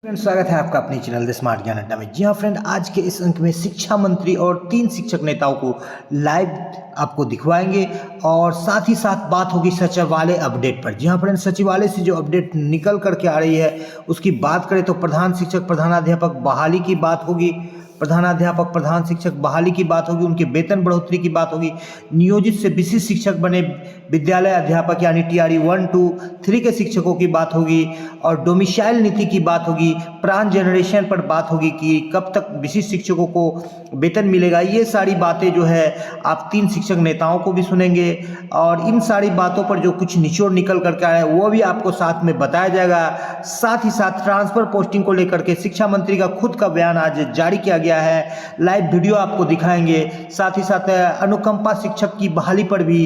Friend, स्वागत है आपका अपने चैनल द स्मार्ट ज्ञान अड्डा में। जी हाँ फ्रेंड, आज के इस अंक में शिक्षा मंत्री और 3 शिक्षक नेताओं को लाइव आपको दिखवाएंगे और साथ ही साथ बात होगी सचिवालय अपडेट पर। जी हाँ फ्रेंड, सचिवालय से जो अपडेट निकल करके आ रही है उसकी बात करें तो प्रधान शिक्षक प्रधानाध्यापक बहाली की बात होगी, प्रधानाध्यापक प्रधान शिक्षक बहाली की बात होगी, उनके वेतन बढ़ोतरी की बात होगी, नियोजित से विशिष्ट शिक्षक बने विद्यालय अध्यापक यानी टीआरई 1, 2, 3 के शिक्षकों की बात होगी और डोमिसाइल नीति की बात होगी, प्राण जनरेशन पर बात होगी कि कब तक विशिष्ट शिक्षकों को वेतन मिलेगा। ये सारी बातें जो है आप 3 शिक्षक नेताओं को भी सुनेंगे और इन सारी बातों पर जो कुछ निचोड़ निकल करके आया है वो भी आपको साथ में बताया जाएगा। साथ ही साथ ट्रांसफर पोस्टिंग को लेकर के शिक्षा मंत्री का खुद का बयान आज जारी किया गया है, लाइव वीडियो आपको दिखाएंगे। साथ ही साथ अनुकंपा शिक्षक की बहाली पर भी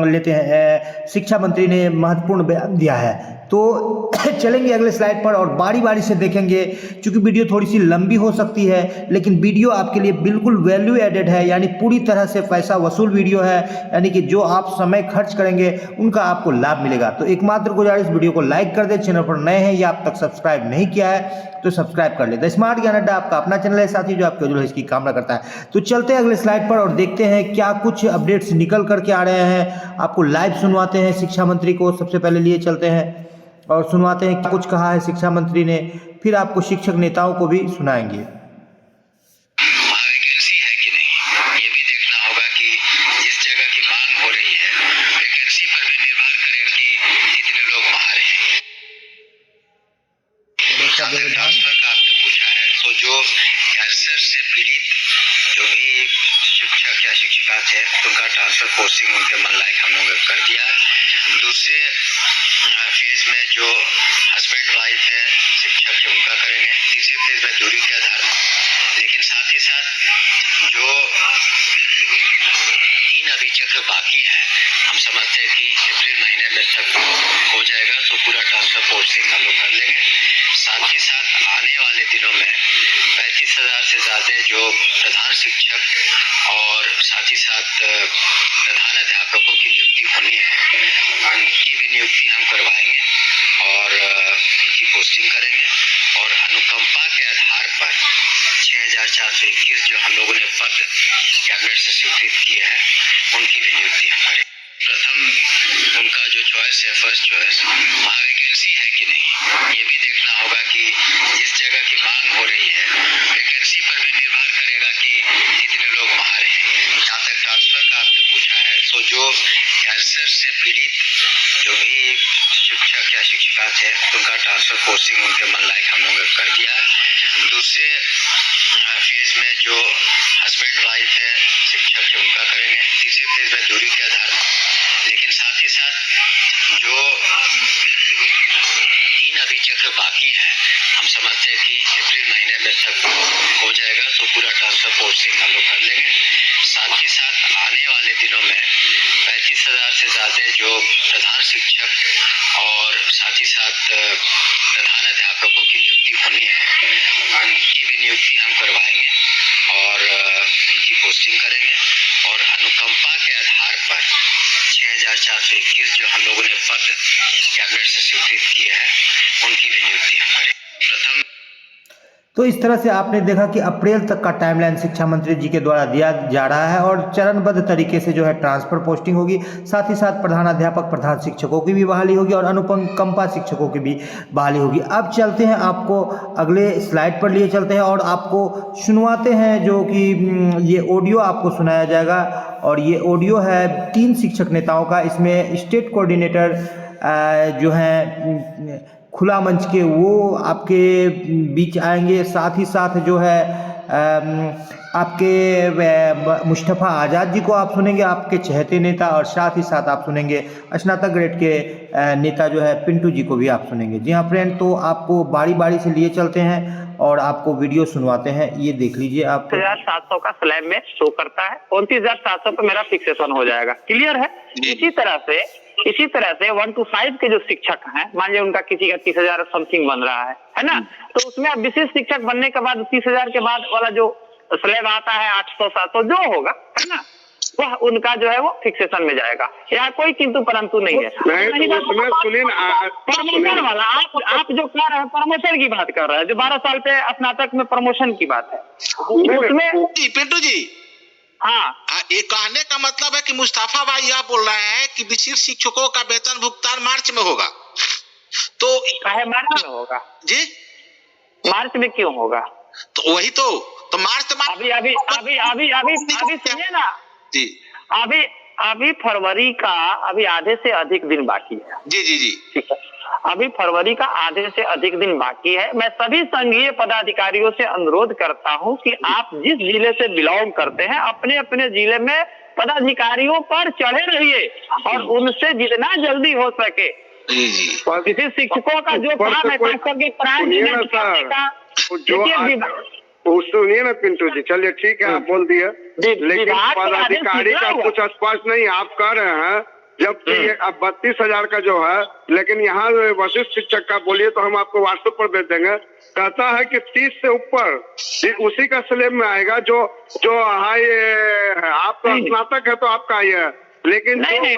लेते हैं, शिक्षा मंत्री ने महत्वपूर्ण बयान दिया है। तो चलेंगे अगले स्लाइड पर और बारी बारी से देखेंगे। चूंकि वीडियो थोड़ी सी लंबी हो सकती है लेकिन वीडियो आपके लिए बिल्कुल वैल्यू एडेड है, यानी पूरी तरह से पैसा वसूल वीडियो है, यानी कि जो आप समय खर्च करेंगे उनका आपको लाभ मिलेगा। तो एकमात्र गुजारिश, वीडियो को लाइक कर दे, चैनल पर नए हैं या आप तक सब्सक्राइब नहीं किया है तो सब्सक्राइब कर ले। द स्मार्ट ज्ञान अड्डा आपका अपना चैनल है साथी, जो आपके जो है इसकी कामना करता है। तो चलते हैं अगले स्लाइड पर और देखते हैं क्या कुछ अपडेट्स निकल करके आ रहे हैं। आपको लाइव सुनवाते हैं शिक्षा मंत्री को, सबसे पहले लिए चलते हैं और सुनवाते हैं क्या कुछ कहा है शिक्षा मंत्री ने, फिर आपको शिक्षक नेताओं को भी सुनाएंगे। वैकेंसी है कि नहीं, ये भी देखना होगा कि जिस जगह की मांग हो रही है वैकेंसी पर भी निर्भर करेगा कि कितने लोग वहां रहेंगे। ट्रांसफर का आपने पूछा है, तो जो कैंसर से पीड़ित जो भी शिक्षक या शिक्षिका थे उनका ट्रांसफर पोस्टिंग उनके मन लायक हम लोगों ने कर दिया। दूसरे फेज में जो हस्बैंड वाइफ है शिक्षक के उनका करेंगे। तीसरे फेज में दूरी के आधार पर, लेकिन साथ ही साथ जो 3 अभी चक्र बाकी है, हम समझते हैं कि अप्रैल महीने में तक हो जाएगा तो पूरा ट्रांसफर पोस्टिंग हम लोग कर लेंगे। साथ ही साथ आने वाले दिनों में 35,000 से ज्यादा जो प्रधान शिक्षक और साथ ही साथ प्रधान अध्यापकों की नियुक्ति होनी है, उनकी भी नियुक्ति हम करवाएंगे और उनकी पोस्टिंग करेंगे। और अनुकंपा के आधार पर 6,421 जो हम लोगों ने पद कैबिनेट से स्वीकृत किए हैं उनकी भी नियुक्ति हम करेंगे। प्रथम उनका जो चॉइस है, फर्स्ट चॉइस, वहाँ वैकेंसी है कि नहीं, ये भी देखना होगा कि जिस जगह की मांग हो रही है वैकेंसी पर भी निर्भर करेगा कि कितने लोग वहाँ रहेंगे। जहाँ तक ट्रांसफर का आपने पूछा है, तो जो कैंसर से पीड़ित जो भी शिक्षक या शिक्षिका थे उनका ट्रांसफर पोस्टिंग उनके मन लायक हम लोगों ने कर दिया। दूसरे फेज में जो हस्बैंड वाइफ है शिक्षक के उनका करेंगे। तीसरे फेज में दूरी के आधार पर, लेकिन साथ ही साथ जो 3 अभी चक्र बाकी है, हम समझते हैं कि अप्रैल महीने में तक हो जाएगा तो पूरा ट्रांसफर पोस्टिंग हम लोग कर लेंगे। साथ ही साथ आने वाले दिनों में 35,000 से ज्यादा जो प्रधान शिक्षक और साथ ही साथ प्रधान अध्यापकों की नियुक्ति होनी है, उनकी भी नियुक्ति हम करवाएंगे और उनकी पोस्टिंग करेंगे। और अनुकंपा के आधार पर 6,421 जो हम लोगों ने पद कैबिनेट से स्वीकृत किए हैं उनकी भी नियुक्ति हम करेंगे। प्रथम तो इस तरह से आपने देखा कि अप्रैल तक का टाइमलाइन शिक्षा मंत्री जी के द्वारा दिया जा रहा है और चरणबद्ध तरीके से जो है ट्रांसफर पोस्टिंग होगी। साथ ही साथ प्रधानाध्यापक प्रधान शिक्षकों की भी बहाली होगी और अनुकंपा शिक्षकों की भी बहाली होगी। अब चलते हैं, आपको अगले स्लाइड पर लिए चलते हैं और आपको सुनवाते हैं जो कि ये ऑडियो आपको सुनाया जाएगा और ये ऑडियो है 3 शिक्षक नेताओं का। इसमें स्टेट कोऑर्डिनेटर जो हैं खुला मंच के, वो आपके बीच आएंगे। साथ ही साथ जो है आपके मुस्तफ़ा आज़ाद जी को आप सुनेंगे, आपके चहेते नेता, और साथ ही साथ आप सुनेंगे स्नातक ग्रेड के नेता जो है पिंटू जी को भी आप सुनेंगे। जी हाँ फ्रेंड, तो आपको बारी बारी से लिए चलते हैं और आपको वीडियो सुनवाते हैं, ये देख लीजिए आप। 700 का स्लैब में शो करता है, 29,700 पे मेरा फिक्सेशन हो जाएगा। क्लियर है? इसी तरह से 1 to 5 के जो शिक्षक हैं, मान लीजिए उनका किसी का 30,000 समथिंग बन रहा है ना, तो उसमें अब विशेष शिक्षक बनने के बाद 30,000 के बाद वाला जो स्लैब आता है 800-700 जो होगा, है ना, वह उनका जो है वो फिक्सेशन में जाएगा। यहाँ कोई किंतु परंतु नहीं है। नहीं तो उसमें सुनिए प्रमोशन वाला आप जो कह रहे हैं प्रमोशन की बात कर रहे हैं, जो 12 साल पे स्नातक में प्रमोशन की बात है उसमें। पिंटू जी, हाँ, ये कहने का मतलब है कि मुस्तफा भाई यह बोल रहे हैं कि विशिष्ट शिक्षकों का वेतन भुगतान मार्च में होगा, तो काहे मार्च में होगा जी? मार्च में क्यों होगा? तो वही तो मार्च अभी सुनिए ना जी, अभी फरवरी का अभी आधे से अधिक दिन बाकी है। जी जी जी, ठीक है, अभी फरवरी का आधे से अधिक दिन बाकी है। मैं सभी संघीय पदाधिकारियों से अनुरोध करता हूं कि आप जिस जिले से बिलोंग करते हैं अपने अपने जिले में पदाधिकारियों पर चढ़े रहिए और उनसे जितना जल्दी हो सके जी जी, किसी शिक्षकों का जो काम है खास करके सुनिए ना पिंटू जी, चलिए ठीक है आप बोल दिए, लेकिन पदाधिकारी का कुछ स्पष्ट नहीं आप कह रहे हैं, जबकि अब 32,000 का जो है, लेकिन यहाँ वरिष्ठ शिक्षक का बोलिए तो हम आपको व्हाट्सएप पर भेज देंगे। कहता है कि 30 से ऊपर उसी का स्लैब में आएगा जो हाई है। आप तो स्नातक है तो आपका ये है, लेकिन नहीं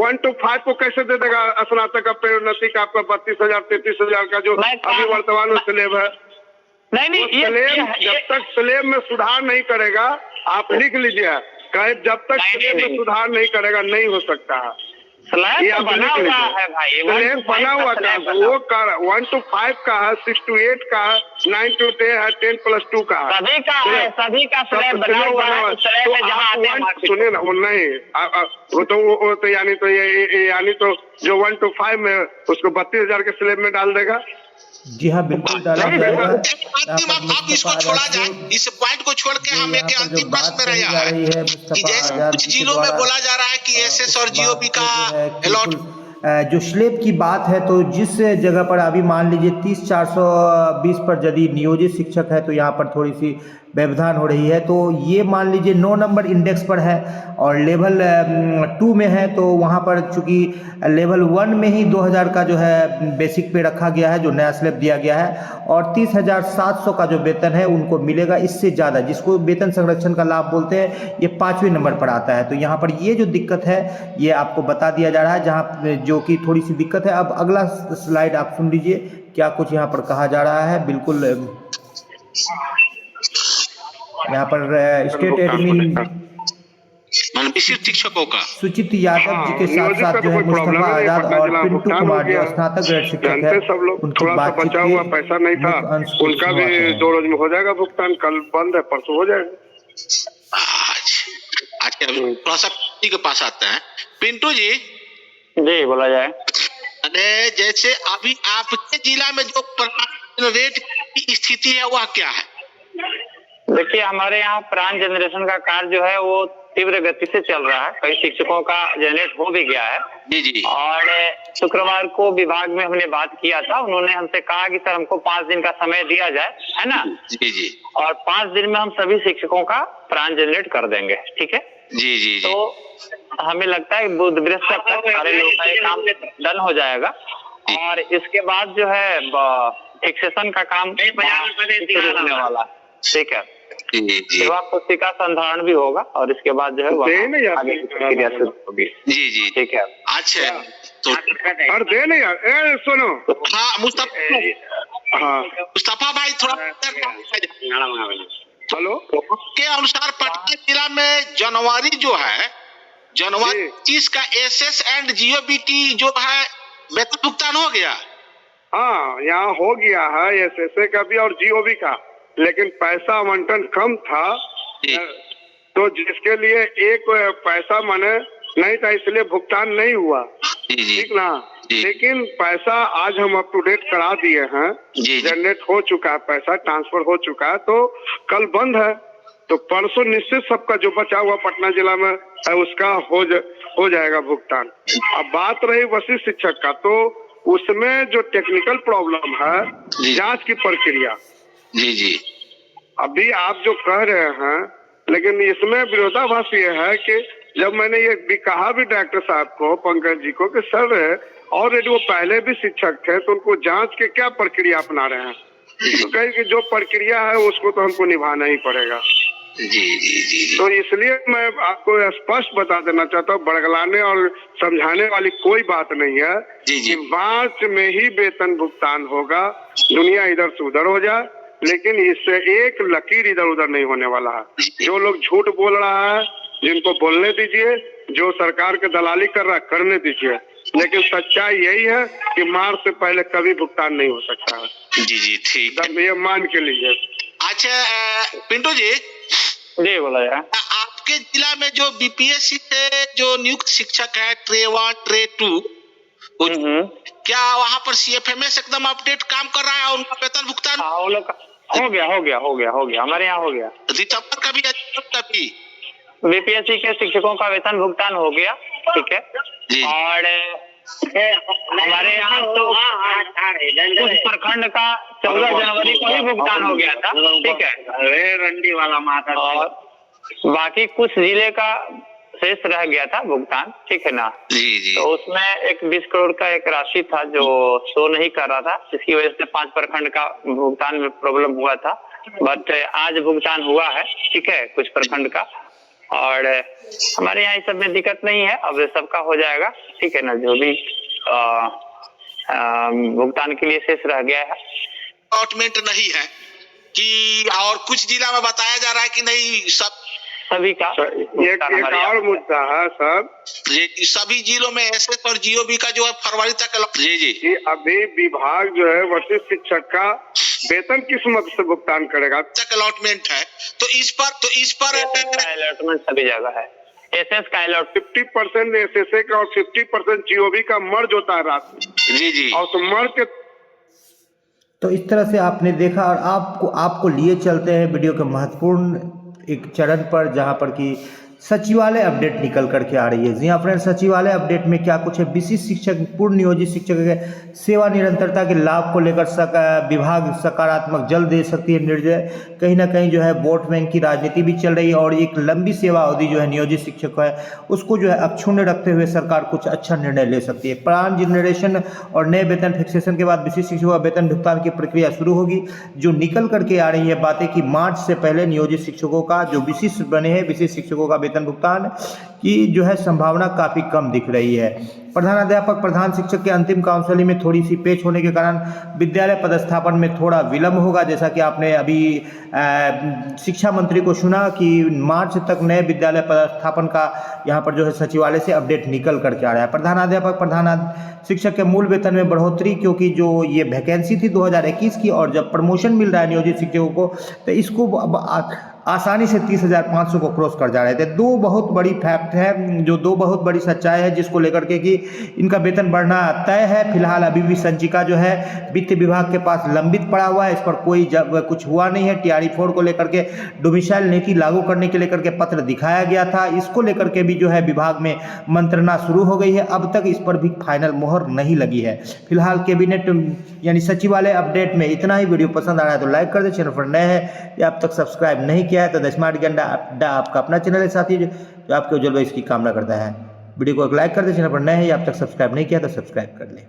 1 to 5 को कैसे दे देगा स्नातक का प्रोन्नति का आपका 32,000 33,000 का जो अभी वर्तमान में स्लैब है? नहीं जब तक स्लैब में सुधार नहीं करेगा, आप लिख लीजिए, कहे जब तक स्लैब में सुधार नहीं करेगा नहीं हो सकता है। स्लैब बना हुआ है भाई, स्लैब बना हुआ का वो 1 to 5 का है, 6 to 8 का है, 9 to 10 है, 10+2 का है, सभी का स्लैब बना हुआ है। सुनिए ना, वो नहीं वो तो यानी तो जो 1 to 5 में उसको 32,000 के स्लैब में डाल देगा। जी हाँ, बिल्कुल डाला जाएगा। आप इसको छोड़ा जाए, इस पॉइंट को छोड़ के हम एक अंतिम प्रश्न में रह है कि जैसे कुछ जिलों में बोला जा रहा है कि एसएस और जीओबी का अलॉट जो स्लैब की बात है, तो जिस जगह पर अभी मान लीजिए 30,420 पर यदि नियोजित शिक्षक है तो यहाँ पर थोड़ी सी व्यवधान हो रही है। तो ये मान लीजिए 9 नंबर इंडेक्स पर है और लेवल 2 में है, तो वहाँ पर चूँकि लेवल 1 में ही 2,000 का जो है बेसिक पे रखा गया है, जो नया स्लैब दिया गया है, और 30,700 का जो वेतन है उनको मिलेगा। इससे ज़्यादा जिसको वेतन संरक्षण का लाभ बोलते हैं, ये 5वें नंबर पर आता है। तो यहाँ पर ये जो दिक्कत है ये आपको बता दिया जा रहा है, जहाँ जो कि थोड़ी सी दिक्कत है। अब अगला स्लाइड आप सुन लीजिए क्या कुछ यहाँ पर कहा जा रहा है। बिल्कुल यहाँ पर स्टेट एडमिन विशिष्ट शिक्षकों का सुचित यादव जी के साथ साथ जो है मुस्तफा आजाद और पिंटू कुमार जो स्नातक ग्रेड शिक्षक है, उनकी बातचीत बचा हुआ पैसा नहीं था, उनका भी 2 रोज में हो जाएगा भुगतान। कल बंद है, परसों हो जाएगा। आज थोड़ा सा जी के पास आते हैं। पिंटू जी बोला जाए। अरे जैसे अभी आपके जिला में जो रेट की स्थिति है वह क्या है? देखिए, हमारे यहाँ प्राण जनरेशन का कार्य जो है वो तीव्र गति से चल रहा है। कई शिक्षकों का जनरेट हो भी गया है। जी। और शुक्रवार को विभाग में हमने बात किया था, उन्होंने हमसे कहा कि सर हमको 5 दिन का समय दिया जाए, है ना? जी। और 5 दिन में हम सभी शिक्षकों का प्राण जनरेट कर देंगे, ठीक है? जी। तो हमें लगता है बुध बृहस्पति तक सारे लोग का ये काम डन हो जाएगा और इसके बाद जो है फिक्सेशन का काम होने वाला, ठीक है? सेवा पुस्तिका संधारण भी होगा और इसके बाद जो है आगे प्रक्रिया शुरू होगी। जी, ठीक है। अच्छा, तो और दे नहीं यार, सुनो। हाँ, मुस्तफा भाई थोड़ा हेलो के अनुसार पटना जिला में जनवरी 30 का एसएस एंड जीओबीटी जो है वेतन भुगतान हो गया। हाँ, यहाँ हो गया है एसएसए का भी और जीओबी का, लेकिन पैसा आवंटन कम था तो जिसके लिए एक पैसा माने नहीं था, इसलिए भुगतान नहीं हुआ, ठीक ना? लेकिन पैसा आज हम अप टू डेट करा दिए हैं, जनरेट हो चुका है, पैसा ट्रांसफर हो चुका है, तो कल बंद है। तो परसों निश्चित सबका जो बचा हुआ पटना जिला में है उसका हो जाएगा भुगतान। अब बात रही वरिष्ठ शिक्षक का, तो उसमें जो टेक्निकल प्रॉब्लम है जांच की प्रक्रिया, जी अभी आप जो कह रहे हैं, लेकिन इसमें विरोधाभास ये है कि जब मैंने ये भी कहा भी डायरेक्टर साहब को, पंकज जी को, कि सर ऑलरेडी वो पहले भी शिक्षक थे तो उनको जांच के क्या प्रक्रिया अपना रहे हैं, तो कहीं कि जो प्रक्रिया है उसको तो हमको निभाना ही पड़ेगा। जी जी जी जी तो इसलिए मैं आपको स्पष्ट बता देना चाहता हूँ, बड़गलाने और समझाने वाली कोई बात नहीं है जी जी कि मार्च में ही वेतन भुगतान होगा। दुनिया इधर से उधर हो जाए, लेकिन इससे एक लकीर इधर उधर नहीं होने वाला है। जो लोग झूठ बोल रहा है, जिनको बोलने दीजिए, जो सरकार के दलाली कर रहा है करने दीजिए, लेकिन सच्चाई यही है कि मार्च से पहले कभी भुगतान नहीं हो सकता है। जी जी ठीक है। तब ये मान के लीजिए। अच्छा पिंटू जी, जी बोला जाए। आपके जिला में जो बीपीएससी से जो नियुक्त शिक्षक है ट्रे 1 ट्रे 2, क्या वहाँ पर सीएफएमएस एकदम अपडेट काम कर रहा है? उनका वेतन भुगतान हाँ, वो लोग का हो गया हमारे यहाँ हो गया। दिसंबर का भी कभी बीपीएससी के शिक्षकों का वेतन भुगतान हो गया, ठीक है। जी। और हमारे यहाँ तो कुछ प्रखंड का 14 जनवरी को ही भुगतान हो गया था, ठीक है। रंडी वाला माता, और बाकी कुछ जिले का शेष रह गया था भुगतान, ठीक है ना। जी जी तो उसमें एक 20 करोड़ का एक राशि था जो शो नहीं कर रहा था, जिसकी वजह से 5 प्रखंड का भुगतान में प्रॉब्लम हुआ था। बट आज भुगतान हुआ है, ठीक है, कुछ प्रखंड का। और हमारे यहाँ इस सब में दिक्कत नहीं है, अब सबका हो जाएगा, ठीक है ना। जो भी भुगतान के लिए शेष रह गया है, अलॉटमेंट नहीं है कि, और कुछ जिला में बताया जा रहा है कि नहीं, सभी का एक और मुद्दा है सर, सभी जिलों में एसएस और जीओबी का जो है फरवरी तक जी जी कि अभी विभाग जो है वरिष्ठ शिक्षक का वेतन किस मद से भुगतान करेगा? तक अलॉटमेंट है। तो इस पर अलॉटमेंट सभी जगह है। एसएस का अलॉट 50% एसएसए का और 50% जीओबी का मर्ज होता है रात में। जी जी। और तो मर्ज के तो इस तरह से आपने देखा, और आपको लिए चलते हैं वीडियो के महत्वपूर्ण एक चरण पर, जहां पर कि सचिवालय अपडेट निकल करके आ रही है। जी हाँ फ्रेंड्स, सचिवालय अपडेट में क्या कुछ है? विशिष्ट शिक्षक, पूर्ण नियोजित शिक्षक के सेवा निरंतरता के लाभ को लेकर विभाग सकारात्मक जल्द दे सकती है निर्णय। कहीं ना कहीं जो है वोट बैंक की राजनीति भी चल रही है, और एक लंबी सेवा अवधि जो है नियोजित शिक्षक है उसको जो है अक्षुण्ण रखते हुए सरकार कुछ अच्छा निर्णय ले सकती है। प्लान जनरेशन और नए वेतन फिक्सेशन के बाद विशिष्ट शिक्षकों का वेतन भुगतान की प्रक्रिया शुरू होगी। जो निकल करके आ रही है बातें कि मार्च से पहले नियोजित शिक्षकों का जो विशिष्ट बने हैं, विशिष्ट शिक्षकों का वेतन भुगतान की जो है संभावना काफी कम दिख रही है। प्रधानाध्यापक, प्रधान शिक्षक के अंतिम काउंसलिंग में थोड़ी सी पेच होने के कारण विद्यालय पदस्थापन में थोड़ा विलंब होगा। जैसा कि आपने अभी शिक्षा मंत्री को सुना कि मार्च तक नए विद्यालय पदस्थापन का यहाँ पर जो है सचिवालय से अपडेट निकल करके आ रहा है। प्रधानाध्यापक, प्रधान शिक्षक के मूल वेतन में बढ़ोतरी, क्योंकि जो ये वैकेंसी थी 2021 की, और जब प्रमोशन मिल रहा है नियोजित शिक्षकों को, तो इसको आसानी से 30,500 को क्रॉस कर जा रहे थे। दो बहुत बड़ी फैक्ट है, जो दो बहुत बड़ी सच्चाई है जिसको लेकर के कि इनका वेतन बढ़ना तय है। फिलहाल अभी भी संचिका जो है वित्त विभाग के पास लंबित पड़ा हुआ है, इस पर कोई कुछ हुआ नहीं है। टीआरई 4 को लेकर के डोमिसाइल नीति लागू करने के लेकर के पत्र दिखाया गया था, इसको लेकर के भी जो है विभाग में मंत्रणा शुरू हो गई है। अब तक इस पर भी फाइनल मोहर नहीं लगी है। फिलहाल कैबिनेट यानी सचिवालय अपडेट में इतना ही। वीडियो पसंद आ रहा है तो लाइक कर दे, चैनल पर नए हैं या अब तक सब्सक्राइब नहीं किया है तो द स्मार्ट ज्ञान अड्डा आपका अपना चैनल है साथी, जो आपके उज्जवल भविष्य की कामना करता है। वीडियो को एक लाइक कर दे, चैनल पर नए हैं या अब तक सब्सक्राइब नहीं किया तो सब्सक्राइब कर ले।